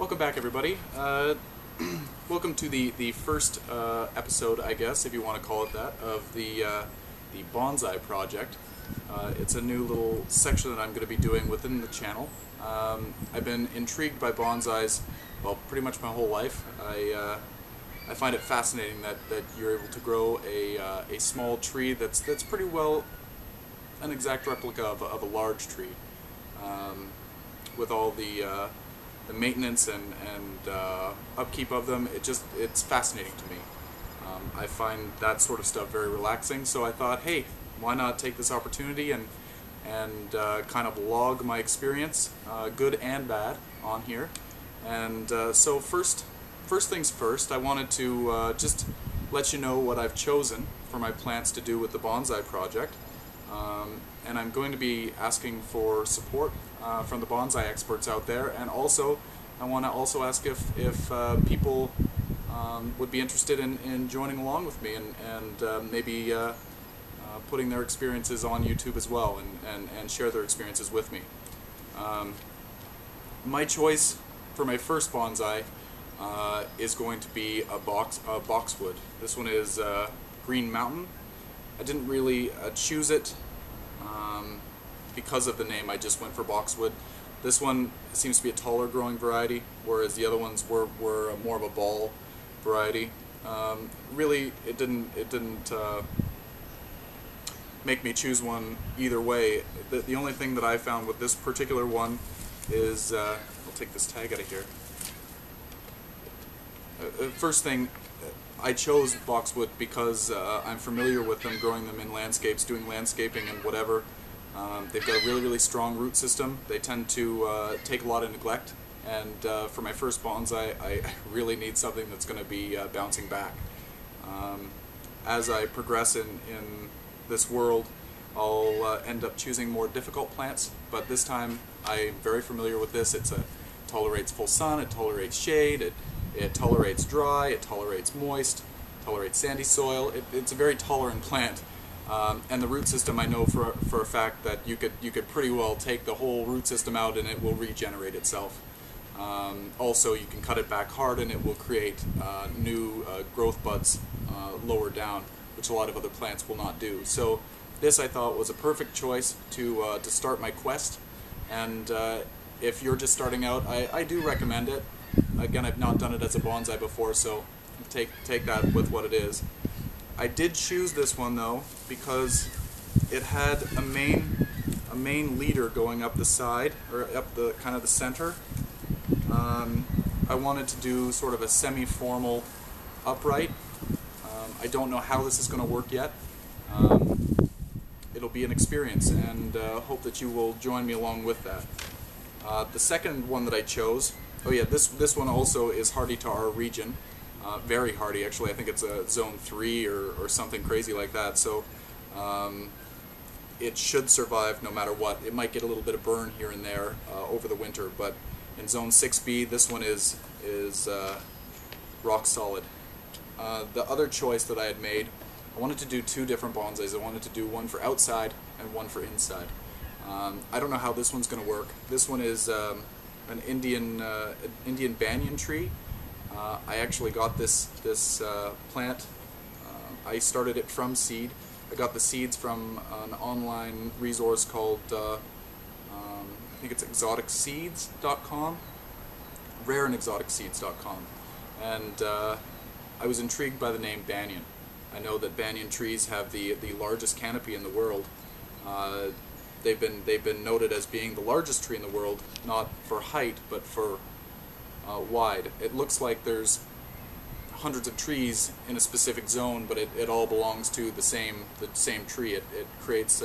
Welcome back, everybody. Welcome to the first episode, I guess, if you want to call it that, of the Bonsai project. It's a new little section that I'm going to be doing within the channel. I've been intrigued by bonsais, well, pretty much my whole life. I find it fascinating that you're able to grow a small tree that's pretty well an exact replica of a large tree, with all the maintenance and upkeep of them. It's fascinating to me. I find that sort of stuff very relaxing, so I thought, hey, why not take this opportunity and kind of log my experience, good and bad, on here. And so first things first, I wanted to just let you know what I've chosen for my plants to do with the bonsai project. And I'm going to be asking for support from the bonsai experts out there, and also I want to also ask if people would be interested in joining along with me and maybe putting their experiences on YouTube as well and share their experiences with me. My choice for my first bonsai is going to be a Boxwood. This one is Green Mountain. I didn't really choose it because of the name. I just went for Boxwood. This one seems to be a taller growing variety, whereas the other ones were more of a ball variety. Really, it didn't make me choose one either way. The only thing that I found with this particular one is, I'll take this tag out of here. First thing, I chose Boxwood because I'm familiar with them, growing them in landscapes, doing landscaping and whatever. They've got a really strong root system. They tend to take a lot of neglect, and for my first bonsai, I really need something that's going to be bouncing back. As I progress in this world, I'll end up choosing more difficult plants, but this time I'm very familiar with this. It tolerates full sun, it tolerates shade, it tolerates dry, it tolerates moist, tolerates sandy soil. It's a very tolerant plant, and the root system, I know for a fact that you could pretty well take the whole root system out and it will regenerate itself. Also, you can cut it back hard and it will create new growth buds lower down, which a lot of other plants will not do. So this, I thought, was a perfect choice to start my quest. And if you're just starting out, I do recommend it. Again, I've not done it as a bonsai before, so take that with what it is. I did choose this one though because it had a main leader going up the side, or up the kind of the center. I wanted to do sort of a semi-formal upright. I don't know how this is going to work yet. It'll be an experience, and hope that you will join me along with that. The second one that I chose, oh yeah, this one also is hardy to our region. Very hardy, actually. I think it's a zone 3 or something crazy like that. So it should survive no matter what. It might get a little bit of burn here and there over the winter, but in zone 6B, this one is rock solid. The other choice that I had made, I wanted to do two different bonsais. I wanted to do one for outside and one for inside. I don't know how this one's going to work. This one is an Indian banyan tree. I actually got this plant. I started it from seed. I got the seeds from an online resource called I think it's exoticseeds.com, rareandexoticseeds.com, and I was intrigued by the name Banyan. I know that banyan trees have the largest canopy in the world. They've been noted as being the largest tree in the world, not for height but for wide. It looks like there's hundreds of trees in a specific zone, but it all belongs to the same tree. It creates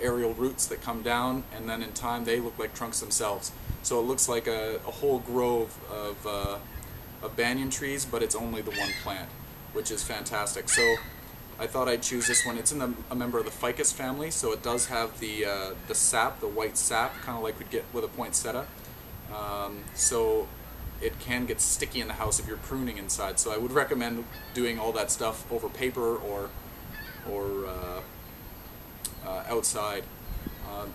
aerial roots that come down, and then in time they look like trunks themselves. So it looks like a whole grove of banyan trees, but it's only the one plant, which is fantastic. So I thought I'd choose this one. It's a member of the ficus family, so it does have the sap, the white sap, kind of like we'd get with a poinsettia. So it can get sticky in the house if you're pruning inside. So I would recommend doing all that stuff over paper or outside.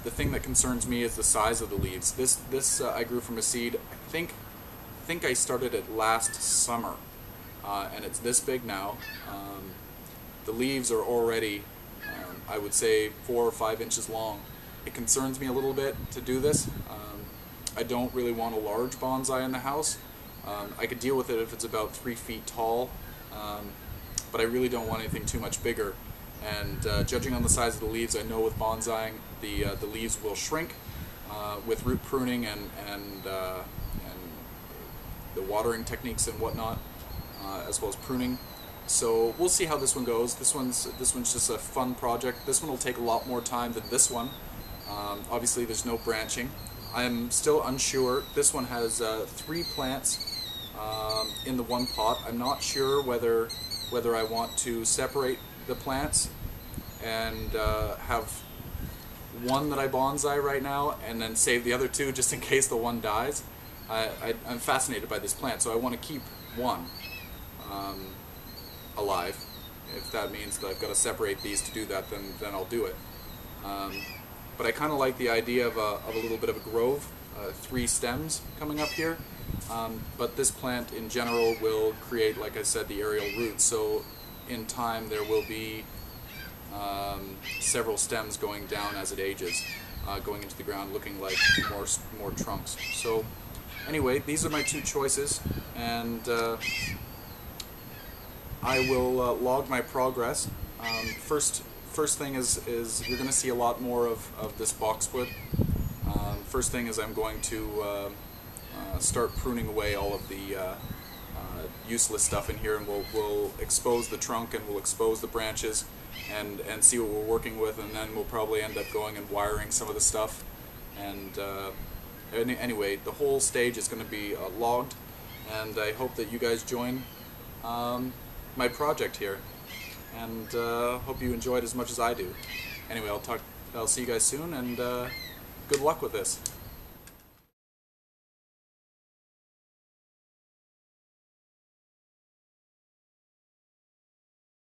The thing that concerns me is the size of the leaves. This I grew from a seed. I think think I started it last summer, and it's this big now. The leaves are already, I would say, 4 or 5 inches long. It concerns me a little bit to do this. I don't really want a large bonsai in the house. I could deal with it if it's about 3 feet tall, but I really don't want anything too much bigger. And judging on the size of the leaves, I know with bonsaiing the leaves will shrink with root pruning and the watering techniques and whatnot, as well as pruning. So we'll see how this one goes. This one's just a fun project. This one will take a lot more time than this one. Obviously, there's no branching. I'm still unsure. This one has 3 plants in the one pot. I'm not sure whether I want to separate the plants and have one that I bonsai right now and then save the other 2 just in case the one dies. I'm fascinated by this plant, so I want to keep one alive. If that means that I've got to separate these to do that, then I'll do it. But I kind of like the idea of a little bit of a grove, 3 stems coming up here. But this plant in general will create, like I said, the aerial roots. So in time there will be several stems going down as it ages, going into the ground, looking like more trunks. So anyway, these are my 2 choices, and I will log my progress. First thing is you're going to see a lot more of this boxwood. First thing is I'm going to start pruning away all of the useless stuff in here, and we'll expose the trunk and we'll expose the branches and see what we're working with, and then we'll probably end up going and wiring some of the stuff. And anyway, the whole stage is going to be logged, and I hope that you guys join my project here, and hope you enjoy it as much as I do. Anyway, I'll see you guys soon, and good luck with this.